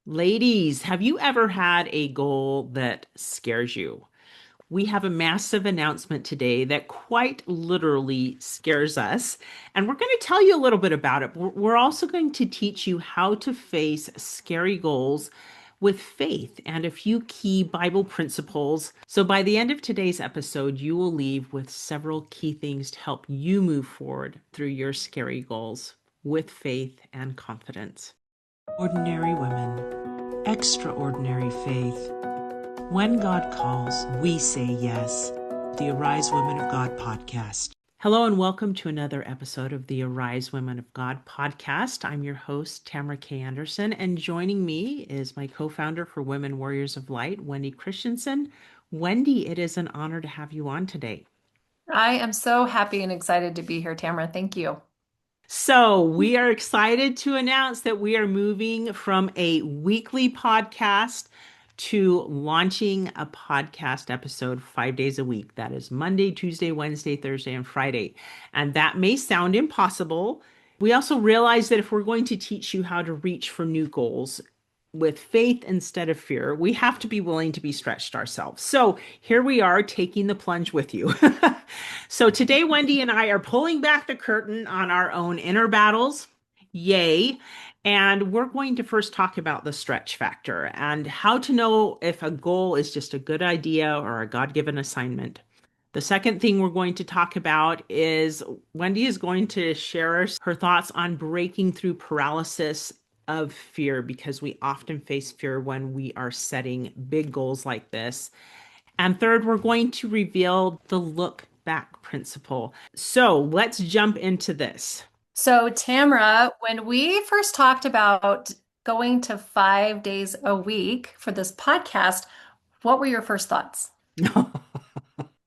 Ladies, have you ever had a goal that scares you? We have a massive announcement today that quite literally scares us, and we're going to tell you a little bit about it. We're also going to teach you how to face scary goals with faith and a few key Bible principles. So by the end of today's episode, you will leave with several key things to help you move forward through your scary goals with faith and confidence. Ordinary women, extraordinary faith. When God calls, we say yes. The Arise Women of God podcast. Hello and welcome to another episode of the Arise Women of God podcast. I'm your host, Tamara K. Anderson, and joining me is my co-founder for Women Warriors of Light, Wendi Christensen. Wendi, it is an honor to have you on today. I am so happy and excited to be here, Tamara. Thank you. So, we are excited to announce that we are moving from a weekly podcast to launching a podcast episode 5 days a week. That is Monday, Tuesday, Wednesday, Thursday, and Friday. And that may sound impossible. We also realize that if we're going to teach you how to reach for new goals with faith instead of fear, we have to be willing to be stretched ourselves. So here we are taking the plunge with you. So today, Wendi and I are pulling back the curtain on our own inner battles. Yay. And we're going to first talk about the stretch factor and how to know if a goal is just a good idea or a God-given assignment. The second thing we're going to talk about is Wendi is going to share her thoughts on breaking through paralysis of fear because we often face fear when we are setting big goals like this. And third, we're going to reveal the look back principle. So let's jump into this. So, Tamara, when we first talked about going to 5 days a week for this podcast, what were your first thoughts?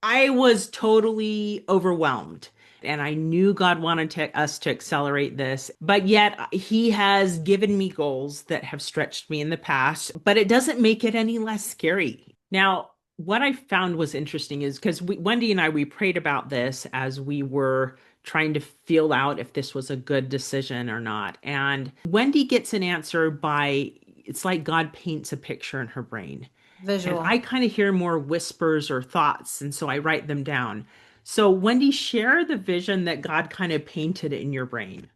I was totally overwhelmed. And I knew God wanted us to accelerate this, but yet He has given me goals that have stretched me in the past, but it doesn't make it any less scary. Now, what I found was interesting is because Wendi and I, we prayed about this as we were trying to feel out if this was a good decision or not. And Wendi gets an answer by, it's like God paints a picture in her brain. And Visual. I kind of hear more whispers or thoughts, and so I write them down. So, Wendi, share the vision that God kind of painted in your brain.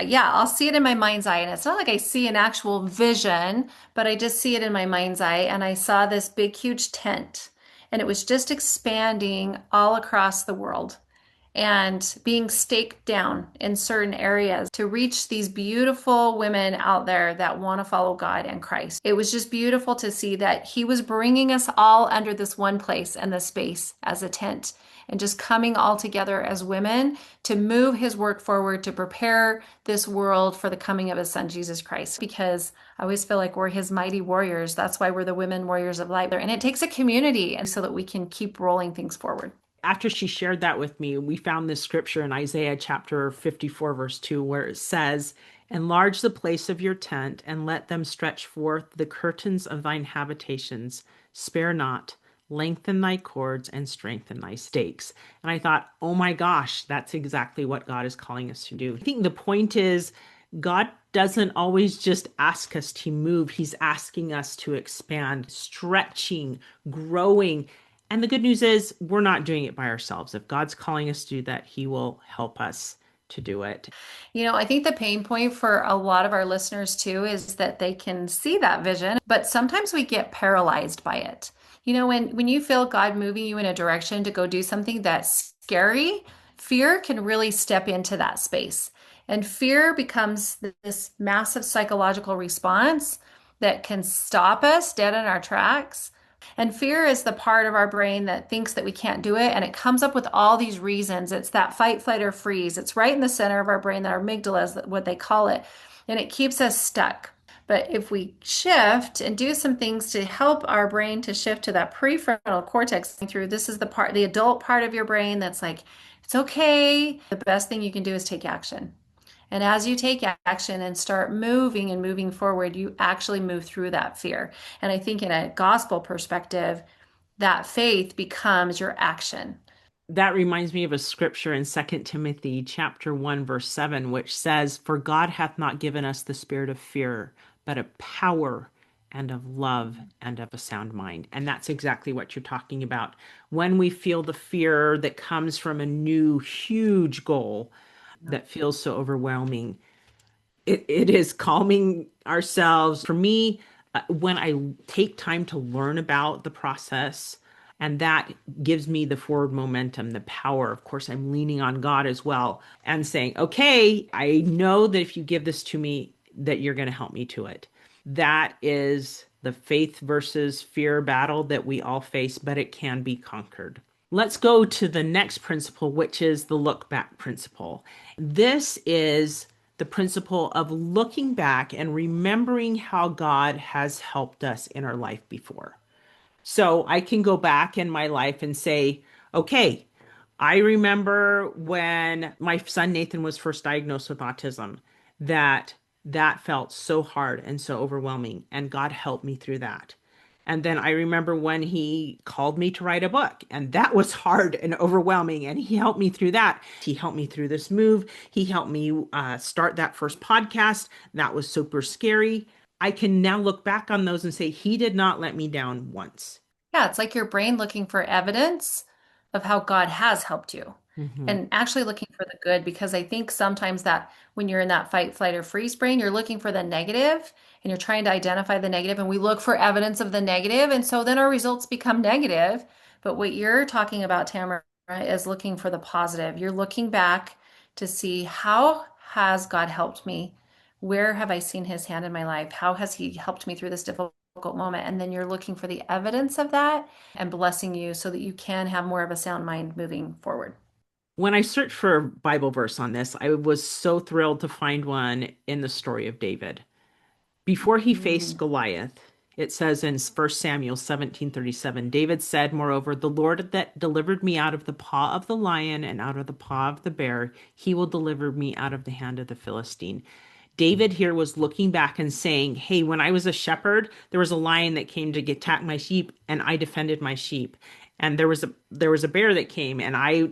Yeah, I'll see it in my mind's eye. And it's not like I see an actual vision, but I just see it in my mind's eye. And I saw this big, huge tent, and it was just expanding all across the world and being staked down in certain areas to reach these beautiful women out there that want to follow God and Christ. It was just beautiful to see that He was bringing us all under this one place and this space as a tent and just coming all together as women to move His work forward to prepare this world for the coming of His Son, Jesus Christ. Because I always feel like we're His mighty warriors. That's why we're the women warriors of light. And it takes a community and so that we can keep rolling things forward. After she shared that with me, we found this scripture in Isaiah chapter 54, verse 2, where it says, "Enlarge the place of your tent, and let them stretch forth the curtains of thine habitations. Spare not, lengthen thy cords, and strengthen thy stakes." And I thought, oh my gosh, that's exactly what God is calling us to do. I think the point is, God doesn't always just ask us to move, He's asking us to expand, stretching, growing. And the good news is, we're not doing it by ourselves. If God's calling us to do that, He will help us to do it. I think the pain point for a lot of our listeners too is that they can see that vision, but sometimes we get paralyzed by it. When you feel God moving you in a direction to go do something that's scary, fear can really step into that space. And fear becomes this massive psychological response that can stop us dead in our tracks. And fear is the part of our brain that thinks that we can't do it. And it comes up with all these reasons. It's that fight, flight, or freeze. It's right in the center of our brain, that our amygdala is what they call it. And it keeps us stuck. But if we shift and do some things to help our brain to shift to that prefrontal cortex through, this is the adult part of your brain that's like, it's okay. The best thing you can do is take action. And as you take action and start moving and moving forward, you actually move through that fear. And I think in a gospel perspective, that faith becomes your action. That reminds me of a scripture in Second Timothy chapter 1, verse 7, which says, "For God hath not given us the spirit of fear, but of power and of love and of a sound mind. And that's exactly what you're talking about. When we feel the fear that comes from a new, huge goal that feels so overwhelming, it is calming ourselves. For me, when I take time to learn about the process, and that gives me the forward momentum, the power. Of course, I'm leaning on God as well and saying, okay, I know that if you give this to me, that you're going to help me to it. That is the faith versus fear battle that we all face, but it can be conquered. Let's go to the next principle, which is the look back principle. This is the principle of looking back and remembering how God has helped us in our life before. So I can go back in my life and say, okay, I remember when my son Nathan was first diagnosed with autism, that that felt so hard and so overwhelming, and God helped me through that. And then I remember when he called me to write a book, and that was hard and overwhelming, and he helped me through that. He helped me through this move. He helped me start that first podcast. That was super scary. I can now look back on those and say, he did not let me down once. Yeah, it's like your brain looking for evidence of how God has helped you Mhm. and actually looking for the good because I think sometimes that when you're in that fight, flight, or freeze brain, you're looking for the negative and you're trying to identify the negative, and we look for evidence of the negative, and so then our results become negative. But what you're talking about, Tamara, is looking for the positive. You're looking back to see how has God helped me? Where have I seen his hand in my life? How has he helped me through this difficult moment? And then you're looking for the evidence of that and blessing you so that you can have more of a sound mind moving forward. When I searched for a Bible verse on this, I was so thrilled to find one in the story of David. Before he faced Mm. Goliath, it says in 1 Samuel 17:37, David said, moreover, the Lord that delivered me out of the paw of the lion and out of the paw of the bear, he will deliver me out of the hand of the Philistine. David here was looking back and saying, hey, when I was a shepherd, there was a lion that came to attack my sheep, and I defended my sheep. And there was a bear that came, and I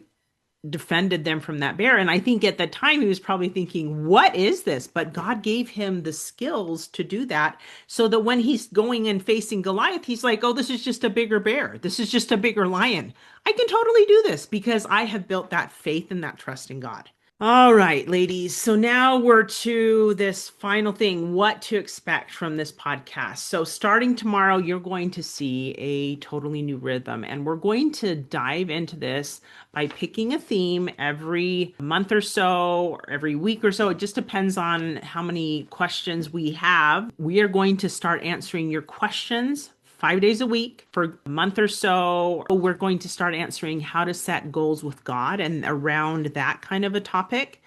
defended them from that bear. And I think at the time he was probably thinking, what is this? But God gave him the skills to do that so that when he's going and facing Goliath, he's like, oh, this is just a bigger bear. This is just a bigger lion. I can totally do this because I have built that faith and that trust in God. All right, ladies. So now we're to this final thing, what to expect from this podcast. So starting tomorrow, you're going to see a totally new rhythm, and we're going to dive into this by picking a theme every month or so, or every week or so. It just depends on how many questions we have. We are going to start answering your questions 5 days a week for a month or so. We're going to start answering how to set goals with God and around that kind of a topic.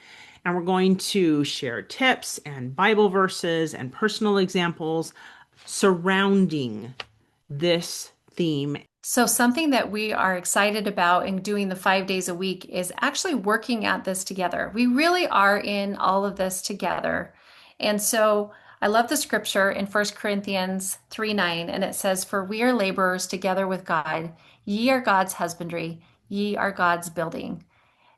And we're going to share tips and Bible verses and personal examples surrounding this theme. So, something that we are excited about in doing the 5 days a week is actually working at this together. We really are in all of this together. And so, I love the scripture in 1 Corinthians 3:9, and it says, for we are laborers together with God. Ye are God's husbandry, ye are God's building.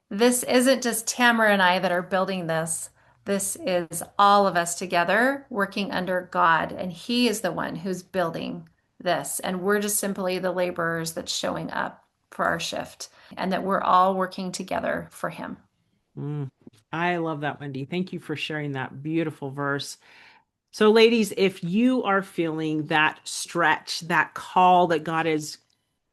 This isn't just Tamara and I that are building this. This is all of us together working under God, and He is the one who's building this. And we're just simply the laborers that's showing up for our shift, and that we're all working together for Him. Mm, I love that, Wendy. Thank you for sharing that beautiful verse. So, ladies, if you are feeling that stretch, that call that God is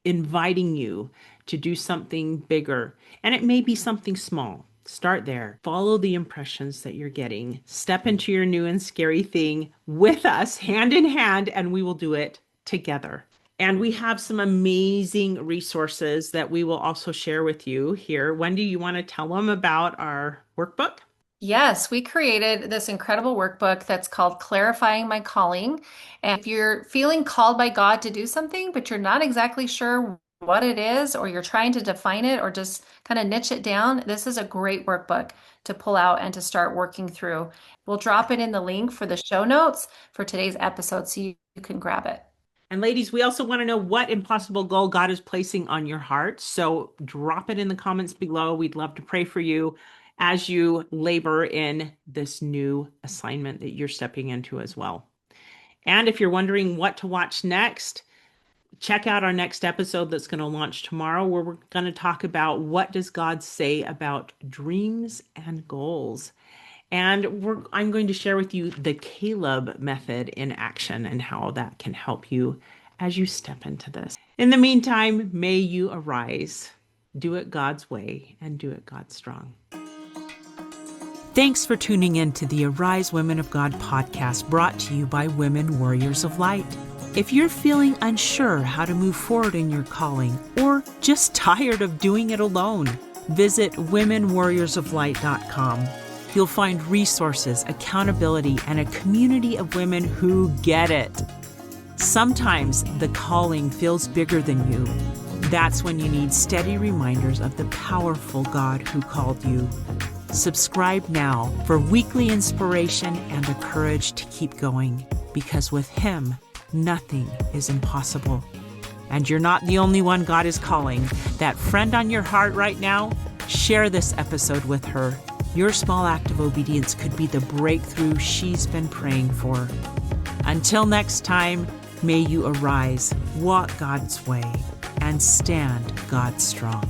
inviting you to do something bigger, and it may be something small. Start there. Follow the impressions that you're getting. Step into your new and scary thing with us, hand in hand, and we will do it together. And we have some amazing resources that we will also share with you here. Wendy, you want to tell them about our workbook? Yes, we created this incredible workbook that's called Clarifying My Calling. And if you're feeling called by God to do something, but you're not exactly sure what it is, or you're trying to define it or just kind of niche it down, this is a great workbook to pull out and to start working through. We'll drop it in the link for the show notes for today's episode so you can grab it. And ladies, we also want to know what impossible goal God is placing on your heart. So drop it in the comments below. We'd love to pray for you as you labor in this new assignment that you're stepping into as well. And if you're wondering what to watch next, check out our next episode that's going to launch tomorrow, where we're going to talk about what does God say about dreams and goals. And I'm going to share with you the Caleb method in action and how that can help you as you step into this. In the meantime, may you arise, do it God's way, and do it God's strong. Thanks for tuning in to the Arise Women of God podcast, brought to you by Women Warriors of Light. If you're feeling unsure how to move forward in your calling, or just tired of doing it alone, visit womenwarriorsoflight.com. You'll find resources, accountability, and a community of women who get it. Sometimes the calling feels bigger than you. That's when you need steady reminders of the powerful God who called you. Subscribe now for weekly inspiration and the courage to keep going, because with Him, nothing is impossible. And you're not the only one God is calling. That friend on your heart right now, share this episode with her. Your small act of obedience could be the breakthrough she's been praying for. Until next time, may you arise, walk God's way, and stand God strong.